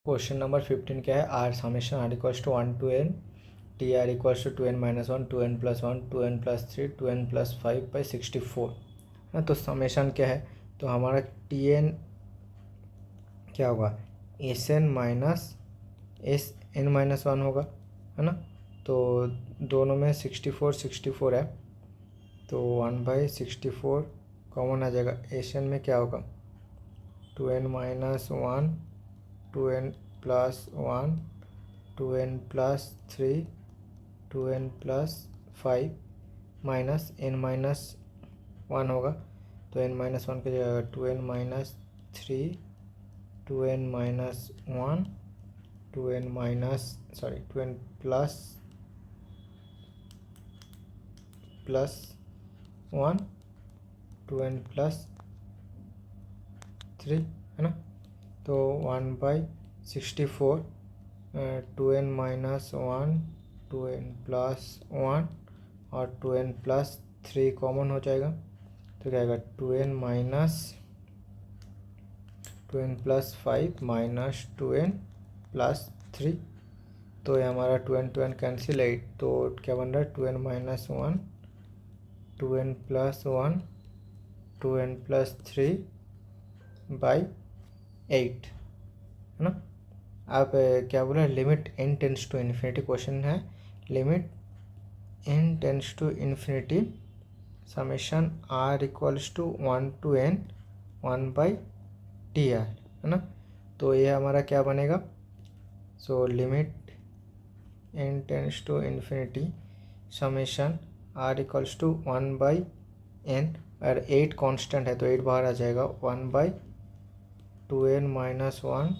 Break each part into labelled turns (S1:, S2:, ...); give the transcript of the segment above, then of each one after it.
S1: Question number 15 क्या है, r summation r equals to 1 to n t r equals to 2n - 1 2n + 1 2n + 3 2n + 5 by 64 है। तो summation क्या है, तो हमारा टी एन क्या होगा, s n minus s n minus 1 होगा, है ना। तो दोनों में 64 है, तो 1/64 कॉमन आ जाएगा। एस एन में क्या होगा, 2n - 1 2n + 1 2n + 3 2n + 5 minus n - 1 होगा, तो n - 1 की जगह 2n - 3 2n - 1 2n plus 1 2n + 3 है ना। तो 1/64 2n - 1 2n + 1 और 2n + 3 कॉमन हो जाएगा, तो क्या आएगा 2n + 5 माइनस 2n + 3। तो ये हमारा 2n कैंसिल 8, तो क्या बन रहा है 2n - 1 2n + 1 2n + 3/8 है ना। आप क्या बोला, limit n tends to infinity, question है limit n tends to infinity summation r equals to 1 to n 1/tr है ना। तो ये हमारा क्या बनेगा, so limit n tends to infinity summation r equals to 1/n, और 8 कांस्टेंट है तो 8 बाहर आ जाएगा, 1/2n - 1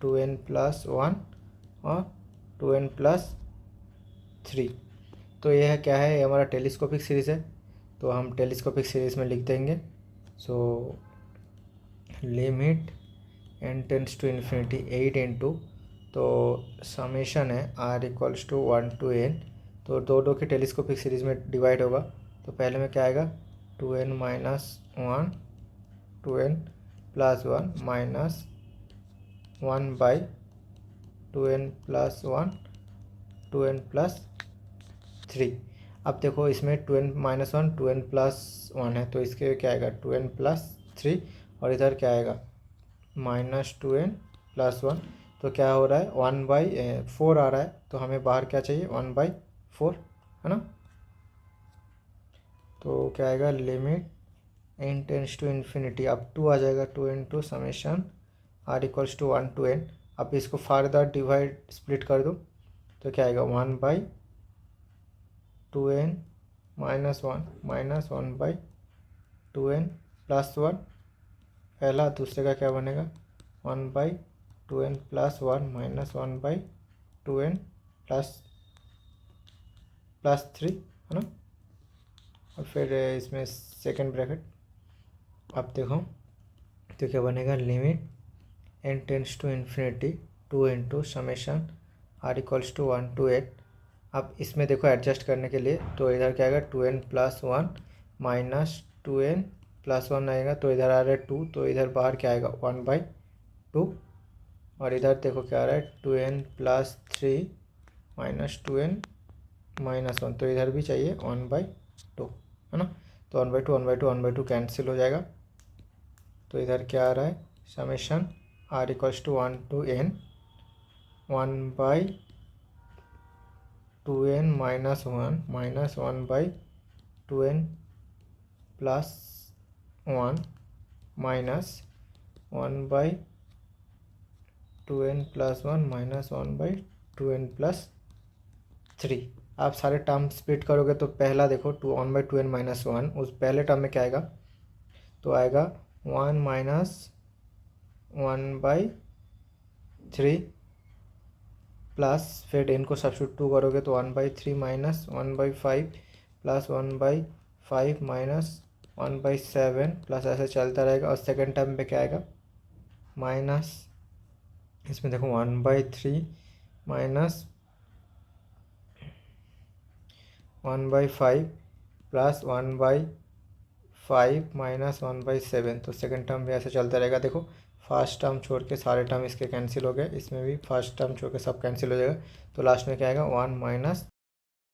S1: 2n + 1 और 2n + 3। तो यह क्या है, ये हमारा टेलीस्कोपिक सीरीज़ है, तो हम टेलीस्कोपिक सीरीज़ में लिख देंगे। So limit n tends to infinity 8 into, तो समेशन है r equals to 1 to n, तो दो के टेलीस्कोपिक सीरीज़ में डिवाइड होगा। तो पहले में क्या आएगा 2n - 1 2n + 1 minus 1/2n + 1 2n + 3। अब देखो इसमें 2n - 1 2n + 1 है, तो इसके क्या आएगा 2n + 3, और इधर क्या आएगा -2n + 1। तो क्या हो रहा है 1/4 आ रहा है, तो हमें बाहर क्या चाहिए 1/4 है ना। तो क्या आएगा limit n tends to infinity, अब 2 आ जाएगा, 2 into summation r equals to 1 to n। अब इसको फार्दर डिवाइड स्प्लिट कर दो, तो क्या आएगा 1/2n - 1 माइनस 1/2n + 1, पहला। दूसरे का क्या बनेगा 1/2n + 1 माइनस 1/2n + 3 है ना। और फिर इसमें सेकंड ब्रैकेट, अब देखो तो क्या बनेगा limit n tends to infinity 2 into summation r equals to 1 to n। अब इसमें देखो एडजस्ट करने के लिए, तो इधर क्या आएगा 2n + 1 माइनस 2n + 1 आएगा, तो इधर आ रहा है 2, तो इधर बाहर क्या आएगा 1/2, और इधर देखो क्या आ रहा है 2n + 3 माइनस 2n - 1, तो इधर भी चाहिए 1/2 है ना। तो 1/2 1/2 1/2 कैंसिल हो जाएगा, तो इधर क्या आ रहा है summation r equals to 1 to n 1/2n - 1 minus 1/2n + 1 minus 1/2n + 1 minus 1/2n + 3। आप सारे टर्म स्प्लिट करोगे तो पहला देखो 1/2n - 1, उस पहले टर्म में क्या आएगा, तो आएगा 1 माइनस 1/3 प्लस, फिर इनको सब्स्टिट्यूट 2 करोगे तो 1/3 माइनस 1/5 प्लस 1/5 माइनस 1/7 प्लस, ऐसे चलता रहेगा। और सेकेंड टर्म पे क्या आएगा माइनस, इसमें देखो 1/3 माइनस 1/5 प्लस 1/5 माइनस 1/7, तो सेकेंड टर्म भी ऐसे चलता रहेगा। देखो फर्स्ट टर्म छोड़ के सारे टर्म इसके कैंसिल हो गए, इसमें भी फर्स्ट टर्म छोड़ के सब कैंसिल हो जाएगा, तो लास्ट में क्या आएगा 1 माइनस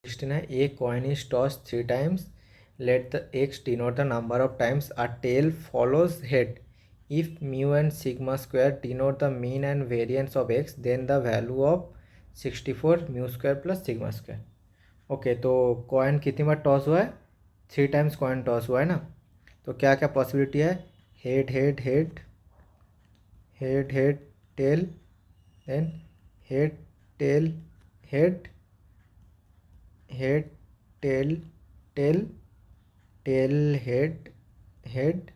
S1: 16 है। A coin is toss 3 times, let the X denote the number of times a tail follows head, if mu and sigma square denote the mean and variance of X, then the value of 64 mu square plus sigma square. Okay, तो coin कितनी बार toss हुआ है? 3 times coin toss हुआ है ना, तो क्या क्या पॉसिबिलिटी है? Head head head, head head tail, then head tail head, head tail tail, tail head head,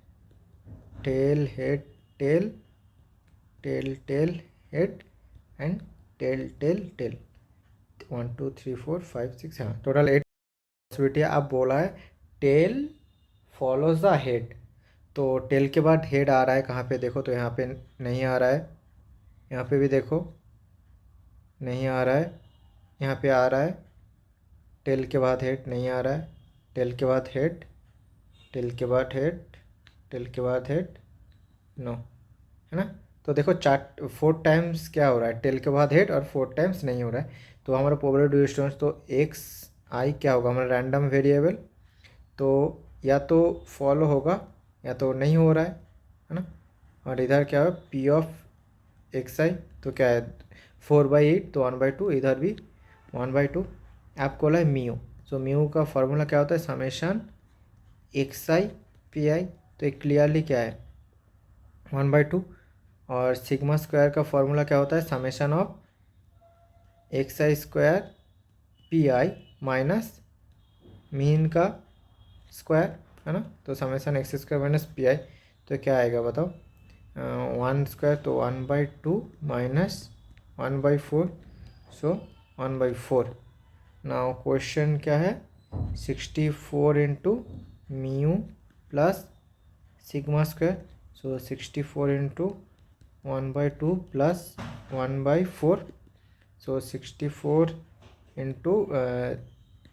S1: tail head tail, tail tail head and tail tail tail. 1 2 3 4 5 6, हाँ टोटल 8 पॉसिबिलिटी है। अब बोला है टेल फॉलोज द हेड, तो tell के बाद head आ रहा है कहाँ पे? देखो तो यहाँ पे नहीं आ रहा है, यहाँ पे भी देखो नहीं आ रहा है, यहाँ पे आ रहा है। टेल के बाद हेड नहीं आ रहा है, टेल के बाद हेड, टेल के बाद हेड, टेल के बाद हेड, नो, है ना। तो देखो 4 टाइम्स क्या हो रहा है? टेल के बाद हेड, और 4 टाइम्स नहीं हो रहा है। तो हमारा प्रोबेबिलिटी डिस्टेंस तो एक्स आई क्या होगा? हमारा रैंडम वेरिएबल, तो या तो फॉलो होगा या तो नहीं हो रहा है ना। और इधर क्या है? पी ऑफ एक्स आई, तो क्या है? 4/8, तो 1/2, इधर भी 1/2। आपको बोला है म्यू, सो म्यू का फॉर्मूला क्या होता है? Summation x I P I, तो एक क्लियरली क्या है? 1/2। और सिग्मा स्क्वायर का फॉर्मूला क्या होता है? Summation of x I square P I minus mean का स्क्वायर, है ना। तो summation x square minus P I, तो क्या आएगा बताओ? 1 स्क्वायर, तो 1/2 माइनस 1/4, सो 1/4। नाउ क्वेश्चन क्या है? 64 into mu plus sigma square, so 64 into 1/2 plus 1/4, so 64 into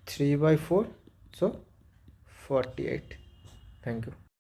S1: 3/4, so 48। Thank you.